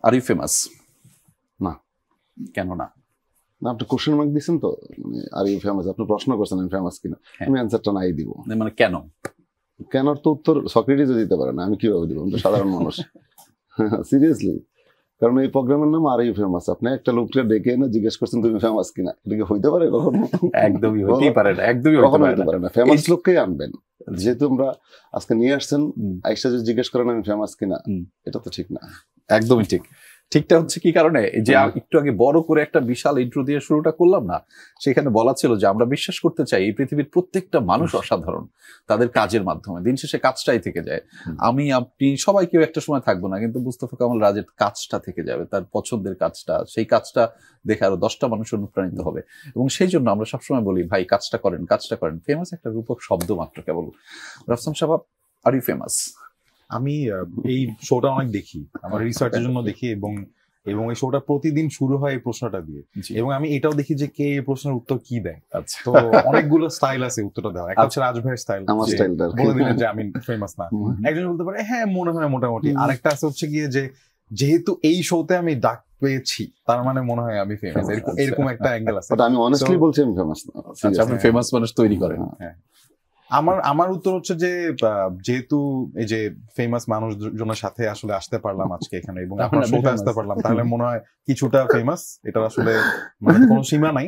Are you famous? না। কেন না? না, আপনি কোশ্চেন মার্ক দিচ্ছেন তো, আর ইউ ফেমাস, আপনি প্রশ্ন করছেন আমি ফেমাস কিনা, আমি অ্যান্সারটা নাই দিব। মানে কেন? কেন তো উত্তর সক্রেটিসও দিতে পারে না, আমি কিভাবে দিব? আমি তো সাধারণ মানুষ। সিরিয়াসলি, কারণ এই প্রোগ্রামের নাম আর ইউ ফেমাস। আপনি একটা লোককে ডেকে এনে জিজ্ঞেস করছেন তুমি ফেমাস কিনা, এটা কি হইতে পারে কখনো? একদমই হতেই পারে না, একদমই হইতে পারে না। ফেমাস লোককেই আনবেন। যেহেতু আমরা আজকে নিয়ে আসছেন, আইসা যদি জিজ্ঞেস করেন আমি ফেমাস কিনা, এটা তো ঠিক না। একদমই ঠিক। ঠিকটা হচ্ছে কি কারণে, যে একটু আগে বড় করে একটা বিশাল ইন্ট্রো দিয়ে শুরুটা করলাম না, সেখানে বলা ছিল যে আমরা বিশ্বাস করতে চাই এই পৃথিবীর প্রত্যেকটা মানুষ অসাধারণ তাদের কাজের মাধ্যমে, দিন শেষে কাজটাই থেকে যায়। আমি আপনি সবাই কেউ একটা সময় থাকবো না, কিন্তু মুস্তাফা কামাল রাজের কাজটা থেকে যাবে, তার পছন্দের কাজটা, সেই কাজটা দেখে আরো 10টা মানুষ অনুপ্রাণিত হবে। এবং সেই জন্য আমরা সবসময় বলি ভাই কাজটা করেন, কাজটা করেন। ফেমাস একটা রূপক শব্দ মাত্র কেবল। রাফসান সাহেব, আর ইউ ফেমাস? আমি এই শোটা অনেক দেখি, আমার রিসার্চের জন্য দেখি, এবং এই শোটা প্রতিদিন শুরু হয় এই প্রশ্নটা দিয়ে, এবং আমি এটাও দেখি যে কে এই প্রশ্নের উত্তর কি দেয়। তো অনেকগুলো স্টাইল আছে উত্তরটা দেওয়া। একটা হচ্ছে রাজভাইয়ের স্টাইল, বলে দিলেন যে আমি ফেমাস না, একজন বলতে পারে হ্যাঁ মনে হয় মোটামুটি। আরেকটা আছে হচ্ছে গিয়ে যে যেহেতু এই শোতে আমি ডাক পেয়েছি তার মানে মনে হয় আমি ফেমাস, এরকম একটা অ্যাঙ্গেল আছে। আমি অনেস্টলি বলছি আমি ফেমাস না। আচ্ছা, আপনি ফেমাস মানুষ তৈরি করেন। হ্যাঁ, আমার উত্তর হচ্ছে যে যেহেতু এই যে ফেমাস মানুষজনের সাথে আসলে আসতে পারলাম আজকে এখানে, এবং আপনার শোতে আসতে পারলাম, তাহলে মনে হয় কিছুটা ফেমাস। এটা আসলে মানে কোনো সীমা নাই,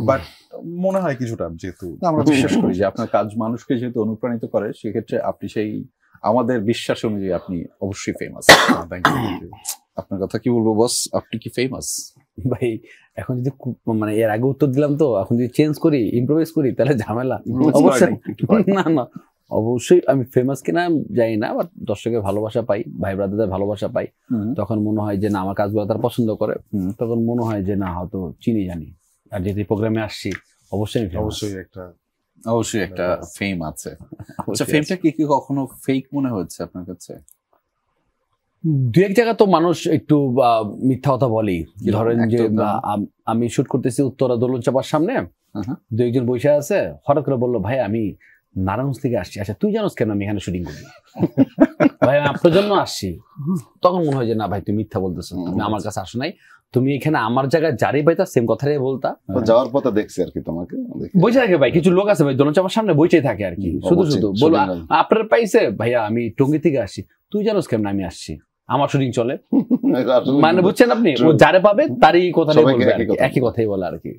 বাট মনে হয় কিছুটা। যেহেতু আমরা বিশ্বাস করি যে আপনার কাজ মানুষকে যেহেতু অনুপ্রাণিত করে, সেক্ষেত্রে আপনি সেই আমাদের বিশ্বাস অনুযায়ী আপনি অবশ্যই ফেমাস। আপনার কথা কি বলবো বস, আপনি কি ফেমাস? ভাই এখন যদি মানে এর আগে উত্তর দিলাম, তো এখন যদি চেঞ্জ করি, ইম্প্রোভাইজ করি, তাহলে ঝামেলা। অবশ্যই না, অবশ্যই আমি ফেমাস কিনা জানি না, বাট দর্শকের ভালোবাসা পাই, ভাই ব্রাদারদের ভালোবাসা পাই, তখন মনে হয় যে না আমার কাজগুলো তারা পছন্দ করে, তখন মনে হয় যে না হয়তো চিনি জানি। আর যেহেতু প্রোগ্রামে আসছি, অবশ্যই একটা ফেম আছে। আচ্ছা, ফেমটা কি কখনো ফেক মনে হচ্ছে আপনার কাছে? দু এক জায়গা তো মানুষ একটু মিথ্যা কথা বলি। ধরেন যে আমি শুট করতেছি উত্তরা দোলন চাপার সামনে, দু একজন বসে আছে, হঠাৎ করে বললো ভাই আমি নারায়ণগঞ্জ থেকে আসছি। আচ্ছা তুই জানোস কেন আমি এখানে শুটিং করি? ভাই আমি আপনার জন্য আসছি। তখন মনে হয় যে না ভাই তুমি মিথ্যা বলতেছো, তুমি আমার কাছে আসো নাই, তুমি এখানে আমার জায়গায় যারই পাইতা সেম কথাটাই বলতা। যাওয়ার পথে দেখছি আর কি, তোমাকে বসে থাকে ভাই, কিছু লোক আছে ভাই দোলন চাপার সামনে বসেই থাকে আর কি, শুধু বলবো আপনার পাইছে ভাইয়া আমি টঙ্গী থেকে আসছি, তুই জানোস কেমন আমি আসছি, আমার শুটিং চলে। মানে বুঝছেন আপনি, ও যারে পাবে তারই কথা একই কথাই বলে আর কি।